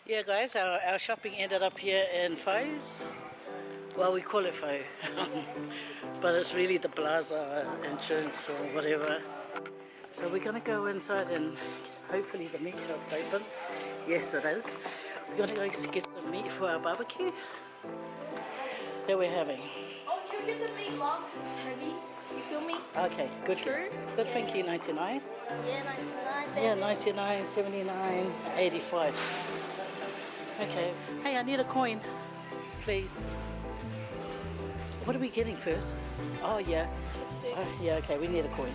Yeah guys, our shopping ended up here in Faye's. Well, we call it Faye. But it's really the plaza entrance or whatever. So we're gonna go inside and hopefully the meat shop's open. Yes it is. We're gonna go get some meat for our barbecue that we're having. Oh, can we get the meat last because it's heavy? You feel me? Okay, good. True. Good thinking, 99. Yeah, 99. Baby. Yeah, 99, 79, 85. Okay. Hey, I need a coin, please. What are we getting first? Oh, yeah. Yeah, okay, we need a coin.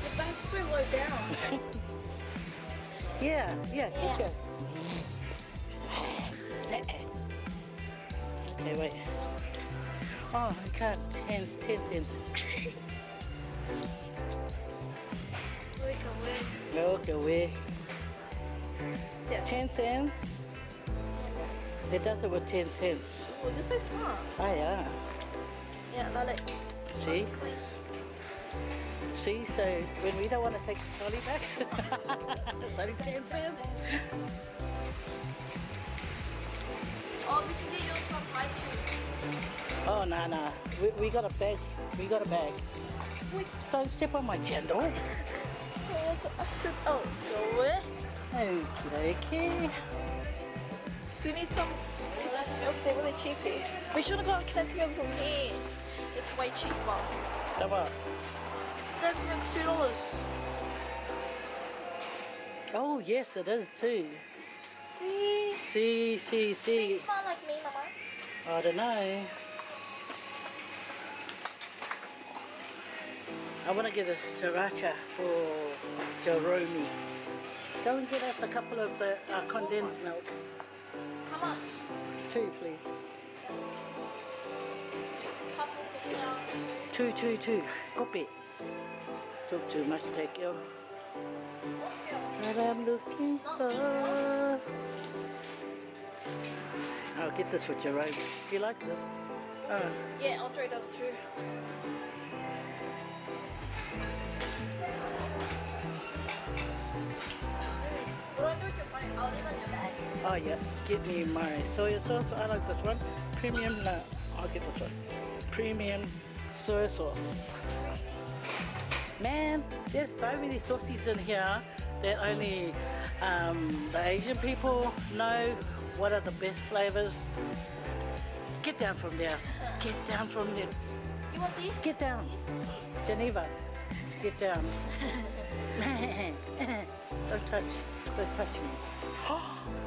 The bank's so low down. Yeah, get you. Okay, wait. Oh, I can't. 10 cents. Look away. Yeah. 10 cents. It does it with 10 cents. Oh, this is smart. Oh, yeah. Yeah, I like See? See, so when we don't want to take the trolley back, it's only 10 cents. Oh, we can get you some fried chicken. Oh, nah. We got a bag. We got a bag. Wait. Don't step on my gentle. I said, oh, go away. Okay. Do you need some condensed milk? They're really cheap here. We should have got condensed milk from here. It's way cheaper. Double. Condensed milk's $2. Oh, yes, it is too. See? See. You smell like me, Mama. I don't know. I want to get a sriracha for Jerome. Go and get us a couple of the condensed milk. How much? 2, please. Couple of $50. 2. Copy. Took too much, take you. What I'm looking for. I'll get this for Jerome. He likes this. Yeah, Andre does too. What do I do with your phone? I'll leave it on your bag. Oh yeah, get me my soy sauce. I like this one. Premium, no, I'll get this one. Premium soy sauce. Man, there's so many sauces in here that only the Asian people know what are the best flavors. Get down from there. Get down from there. You want these? Get down. These. Geneva, get down. Don't touch me.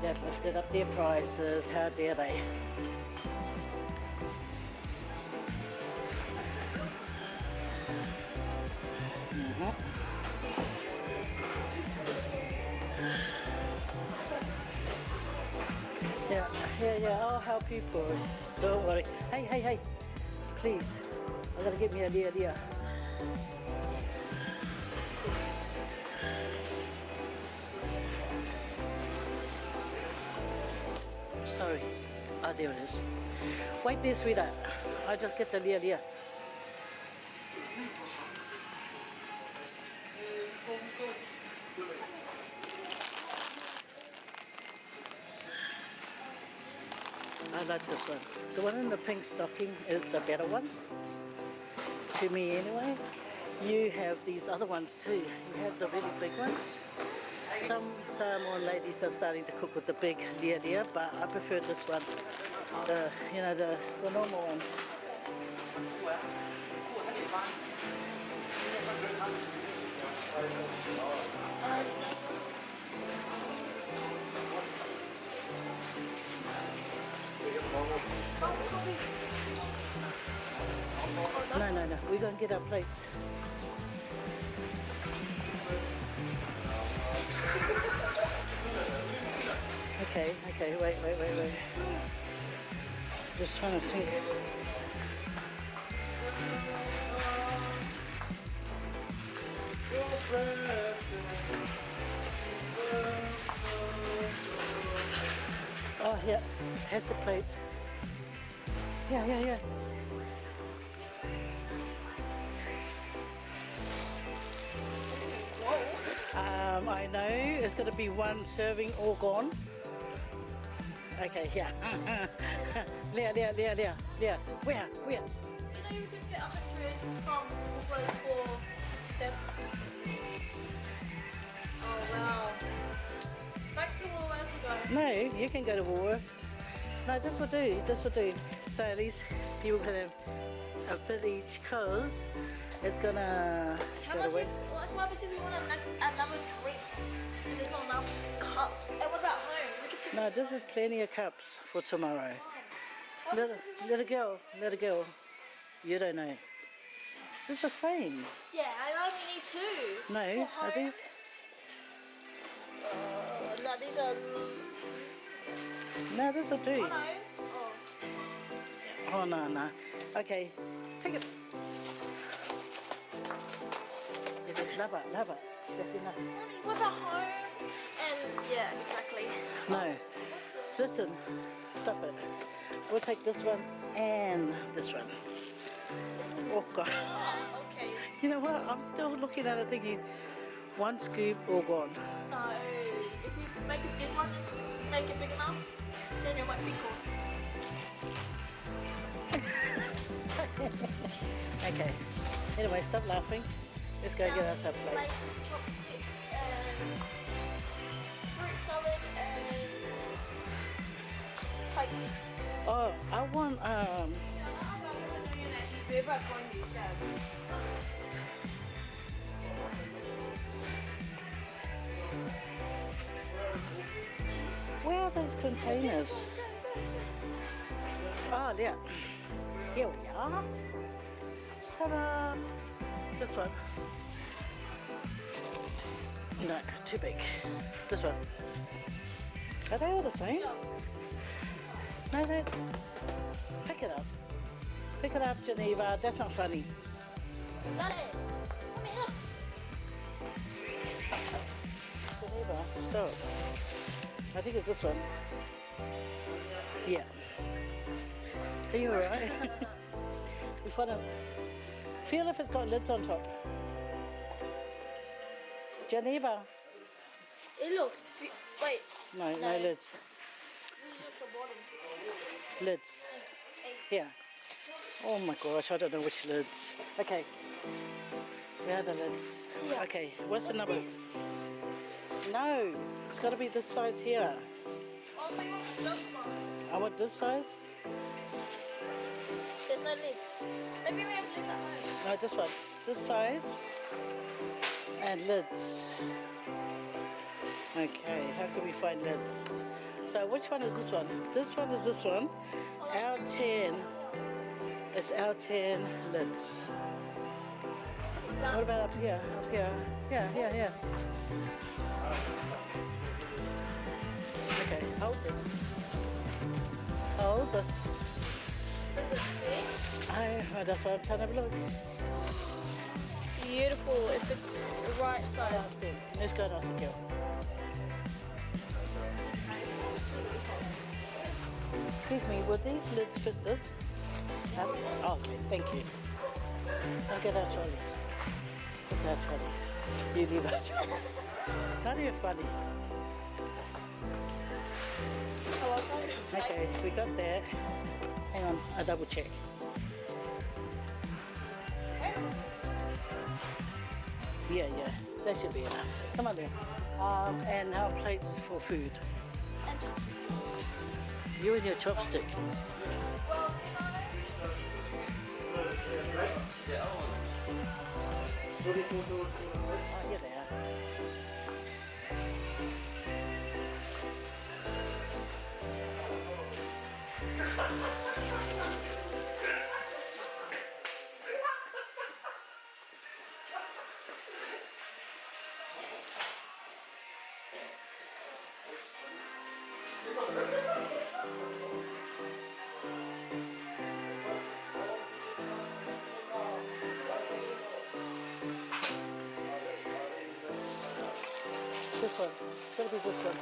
They've lifted up their prices. How dare they? Yeah, I'll help you for it. Don't worry. Hey, please. I gotta get me a dear. Sorry. Oh, there it is. Wait there, sweetheart. I'll just get the dear. I like this one. The one in the pink stocking is the better one. To me anyway. You have these other ones too. You have the really big ones. Some more ladies are starting to cook with the big deer, but I prefer this one. The normal one. No. We're going to get our plates. Okay. Wait. Just trying to think. Oh, yeah. Has the plates. Yeah. I no, it's going to be one serving all gone. Okay, yeah. Leah, where? You know you could get 100 from Woolworths for 50 cents. Oh wow. Back to Woolworths we go. No, you can go to Woolworth. No, this will do. So at least people can have a bit each because it's gonna How much is, what happens if we want another drink and there's not enough cups? And what about home? We could take No, this is plenty of cups for tomorrow. Little girl, you don't know. It's the same. Yeah, I only need 2. No, For are home. these? No, these are. No, this will do. Oh no. Oh. Oh, no. Okay, take it. Is it lava? That's enough. Mommy, what about home? And yeah, exactly. No. Listen, stop it. We'll take this one and this one. Oh, God. Oh, okay. You know what? I'm still looking at it thinking, one scoop, all gone. No, if you make a big one, make it big enough, then it won't be cool. Okay. Anyway, stop laughing. Let's go get us our plates. Plates, chopsticks, and fruit salad and plates. Oh, I want where are those containers? Oh, yeah. Here we are. Ta-da! This one. No, too big. This one. Are they all the same? No, they. Pick it up. Pick it up, Geneva. That's not funny. Dale. Come here, look. Geneva, stop. I think it's this one. Yeah. Are you alright? We find out. Feel if it's got lids on top. Geneva. It looks. Wait. No, no lids. This is just the bottom. Lids. Here. Oh my gosh, I don't know which lids. Okay. Where are the lids? Yeah. Okay, what's the number? No, it's got to be this size here. Oh, so you want those ones? I want this size. There's no lids. Maybe we have lids at home. No, this one. This size. And lids. Okay, how can we find lids? So which one is this one? This one is this one. Our 10. It's our 10 lids. What about up here? Up here? Yeah. Okay, hold this. Hold this. Is it big? That's why I'm trying to have a look. Beautiful if it's the right size. That's it. Let's go down to go. Excuse me, would these lids fit this? Oh, okay, thank you. I'll get that trolley. Get that trolley. You leave that trolley. Not even funny. Okay, we got that. Hang on, I'll double check. Yeah, that should be enough. Come on there. And our plates for food. And chopsticks. You and your chopstick. Well, Oh, here they are. This one. It's gotta be this one.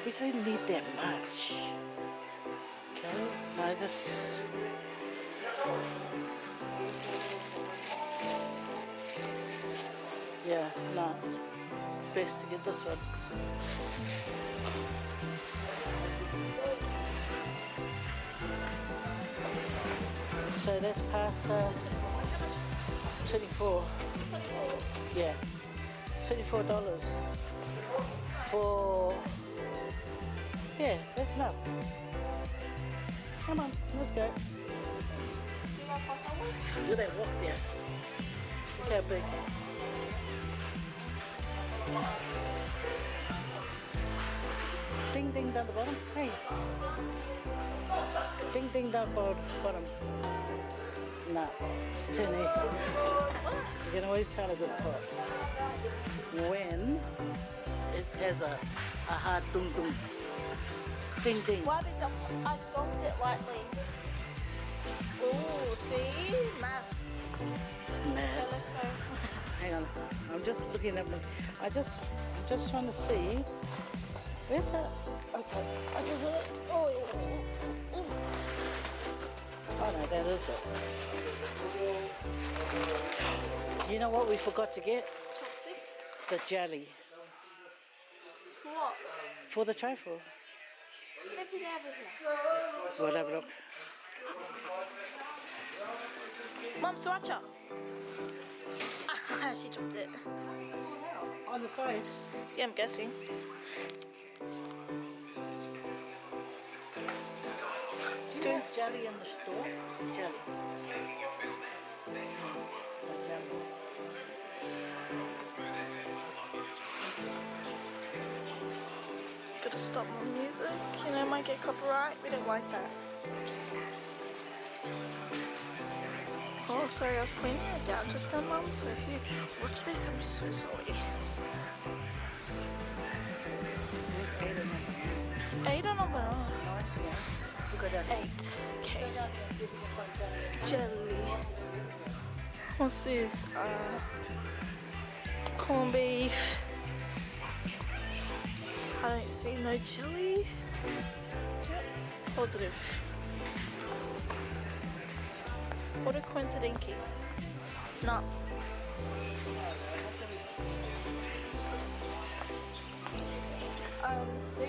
We don't need that much. Okay, I just... best to get this one. So that's pasta 24. Yeah, $24 for, yeah, that's enough. Come on, let's go. Do that walk there. Look how big. Ding ding down the bottom. Hey. Ding ding down the bottom. No, it's too neat. You can always tell a good pot when it has a hard dung dung. Ding ding. Why did I dumped it lightly? Ooh, see? Maths. Okay, Mass. let's go. Hang on. I'm just looking at my. I'm just trying to see. Where's that? Okay. I just want to. Oh no, that is it. You know what we forgot to get? Chopsticks? The jelly. For what? For the trifle. Maybe they have it here. We'll have a look. Mum, sriracha. She dropped it. On the side. Yeah, I'm guessing. Do you have jelly in the store? Jelly. Jelly. Gotta stop my music. You know, I might get copyright. We don't like that. Oh, sorry, I was pointing it down just then, Mum. So if you watch this, I'm so sorry. There's 8 of them. 8 on a banana. Look at that. 8. Okay. Jelly. What's this? Corned beef. I don't see no jelly. Positive. What a coincidence. No.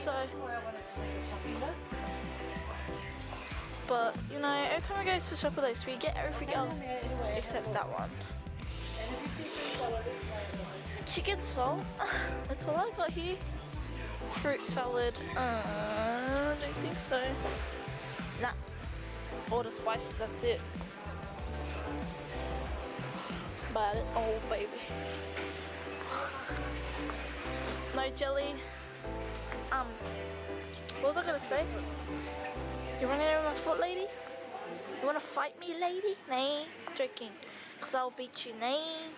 So, but you know, every time we go to shop with this, we get everything else except that one. Chicken salt. That's all I got here. Fruit salad. I don't think so. Nah. All the spices. That's it. But oh baby. No jelly. What was I gonna say? You running over my foot, lady? You wanna fight me, lady? Nay, joking. Cause I'll beat you, nay.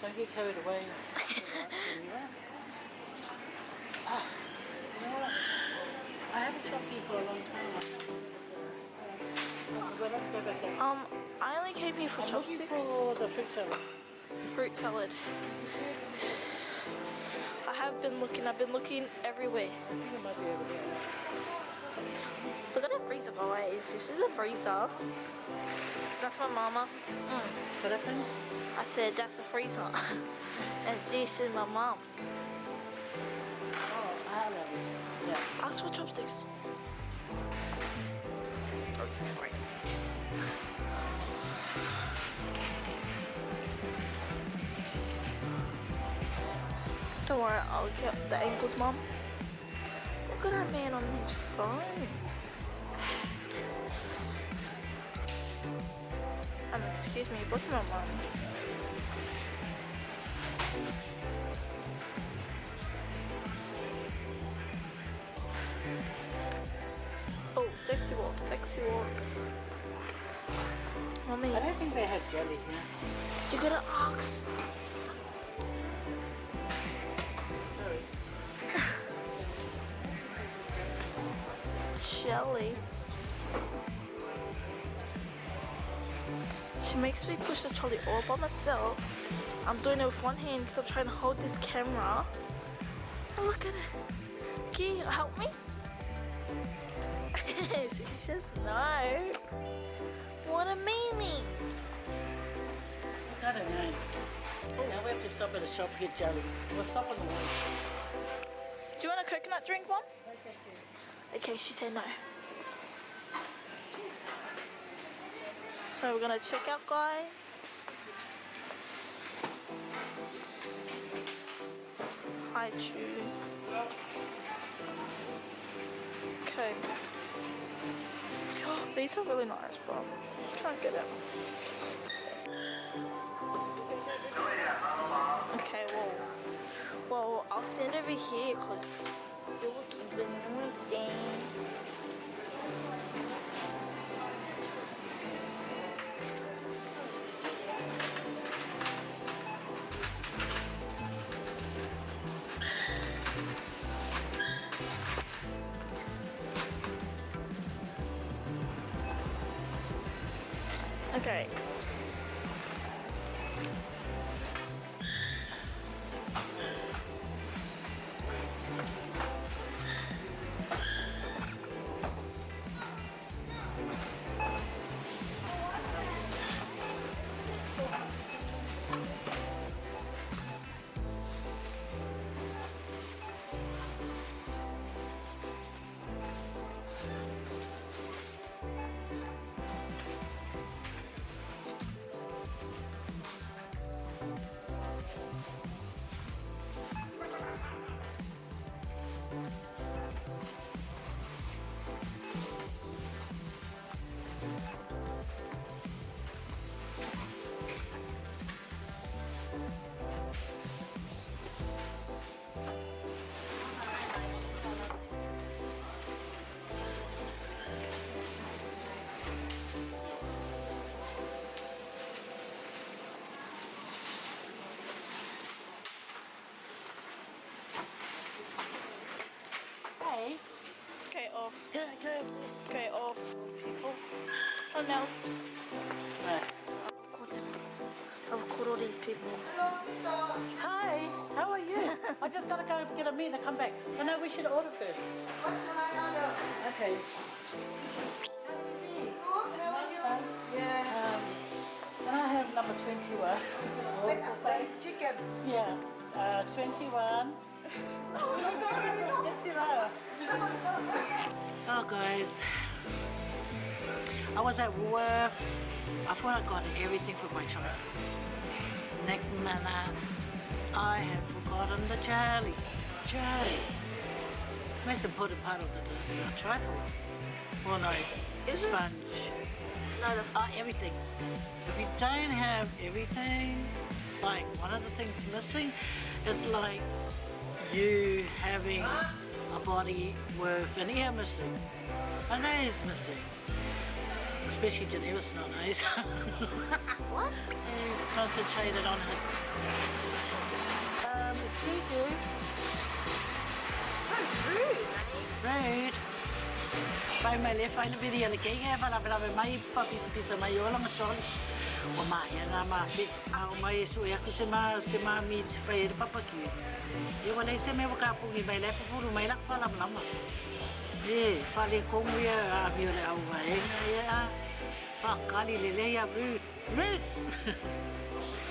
Don't get carried away. You know what? I haven't shopped here for a long time. But let's go back there. I only came here for I'm looking chopsticks. for the fruit salad. Fruit salad. I've been looking everywhere. I think it might be over there. Look at the freezer, guys. This is the freezer. That's my mama. What happened? I said that's a freezer. And this is my mom. Oh, I have it. Yeah. Ask for chopsticks. Oh, sorry. Don't worry, I'll get the ankles, Mom. Look at that man on his phone. Excuse me, look at my mom. Oh, sexy walk, sexy walk. Mommy, I don't think they have jelly here. you gotta ask. Jelly. She makes me push the trolley all by myself. I'm doing it with one hand because I'm trying to hold this camera. And look at it. Can you help me? She says no. What a meanie. I don't know. Now we have to stop at got to shop get jelly. We'll stop on the way. Do you want a coconut drink, Mom? Okay, she said no. So we're gonna check out, guys. Hi, Chu. Okay. These are really nice, but I can't get it. Okay, well, I'll stand over here because you're keeping everything. Okay. Hey. Okay, off. Okay. Okay, off. Oh no. I've caught all these people. Hi, how are you? I just gotta go get a meal and come back. I know we should order first. What can I order? Okay. Good, how are you? Yeah. Can I have number 21? Like a fried chicken. Yeah, 21. Oh, that's already know. Yes, you are. Oh, guys. I was at work. I thought I got everything for my child. Next minute, I have forgotten the jelly. Jelly. Most important part of the trifle. Well, no, Is it? sponge. No, the Everything. If you don't have everything, like one of the things missing is like you having a body with an ear missing, a nose missing. Especially Geneva's not nose. what? Concentrated on his. Excuse you. So rude. Rude. Pai mai le fai le video le kei e fala fala mai fa pisa mai o langa toli. O mai ana ma fi. A mai so ya ku se ma mi fai le papa ki. E wala se me ka pu ni mai le fu mai la fala lama. E fa le ko mu ya a mi le au vai ya. Fa kali le ya rude. Rude.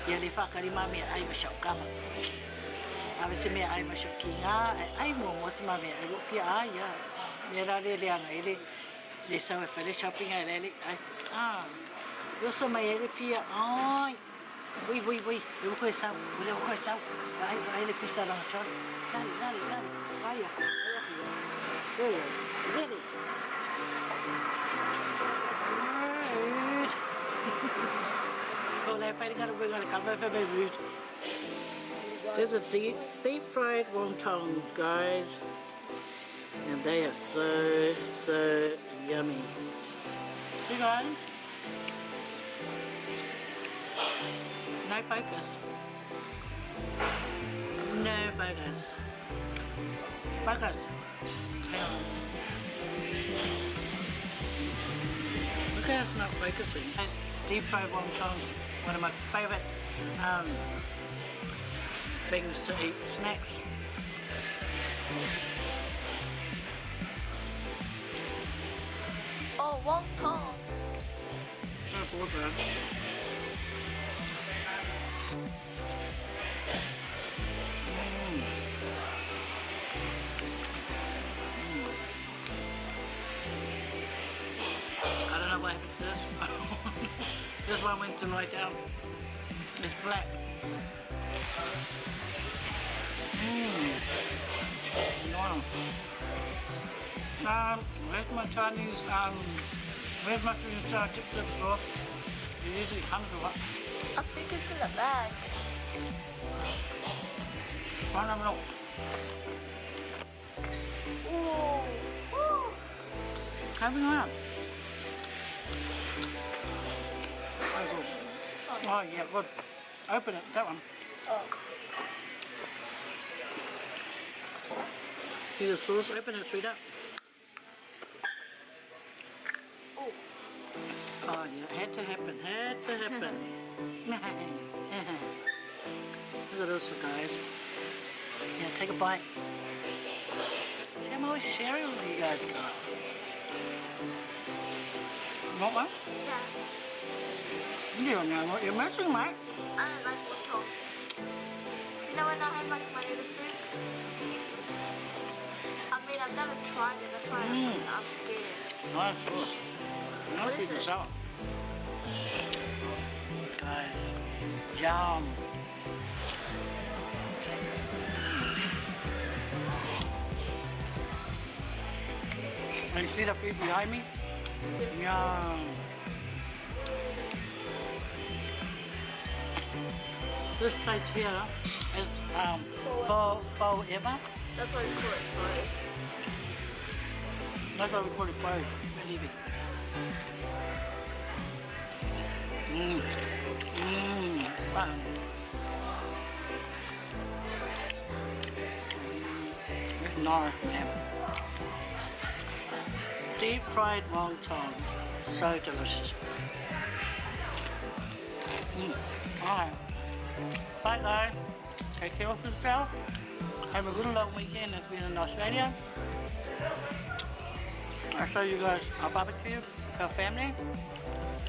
Ya le fa kali mami ai ma shau kama. A se me ai ma shau ki nga ai mo se ma me ai lo fi a ya. Era le anga ele le sa fele shopping ele eu sou mais ele fia ai ui eu conheço vai ele pisar no chão dale vai really Go fighting out of bring on a couple of rude. There's a deep fried wontons, guys. And they are so yummy. You got it? No focus. No focus. Focus. Hang on. Look how it's not focusing. Those deep fried wontons, one of my favourite things to eat, snacks. Oh, wonton. I bought that. This one went to lie down. It's flat. Wow. Where's my Chinese, where's my Chinese chip chip sauce? It usually comes with what? I think it's in the bag. Why not look? Ooh. Ooh. Having that. Oh yeah, good. Open it, that one. Oh. See the sauce, open it, sweetheart. Ooh. Oh yeah, had to happen, had to happen. Look at this, guys. Yeah, take a bite. See, I'm always sharing with you guys, guys. Want one? Yeah. You don't know what you're missing, mate. I don't like wontons. You know when I had like my noodle soup? I mean, I've never tried it, that's why I'm scared. Nice sauce. What Not is even it? salt. Guys, yum. And you see the food behind me? Yum. This place here is forever. That's why we call it Faye. That's why we call it Faye. Believe it. Wow. It's nice, man. Deep fried wontons. So delicious. Alright. Bye guys. Take care of yourself. Have a good long weekend if you're in Australia. I'll show you guys our barbecue with our family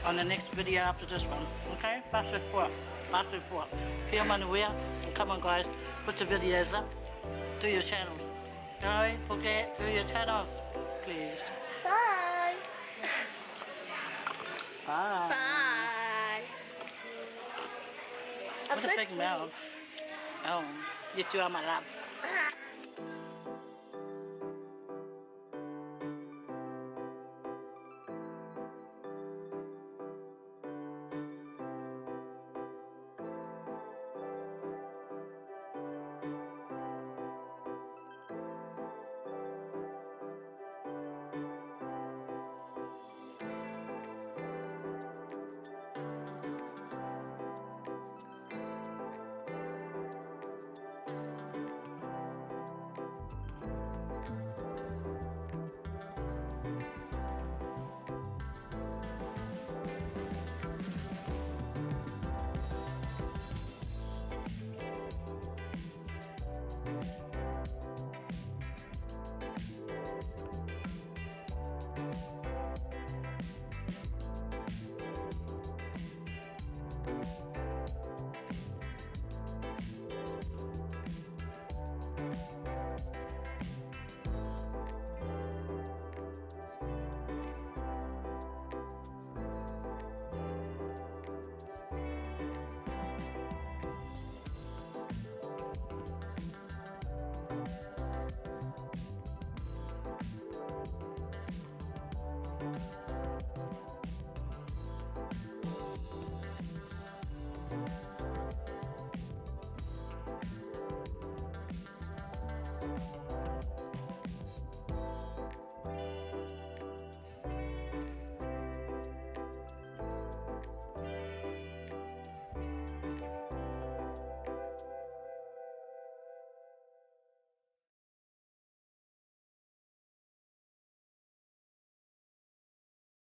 on the next video after this one. Okay? Fast forward. Fast forward. Here on the wheel. Come on guys. Put the videos up. Do your channels. Don't forget, do your channels. Please. Bye. Bye. Bye. I'm What a so big cute. mouth. Oh, you two are my love.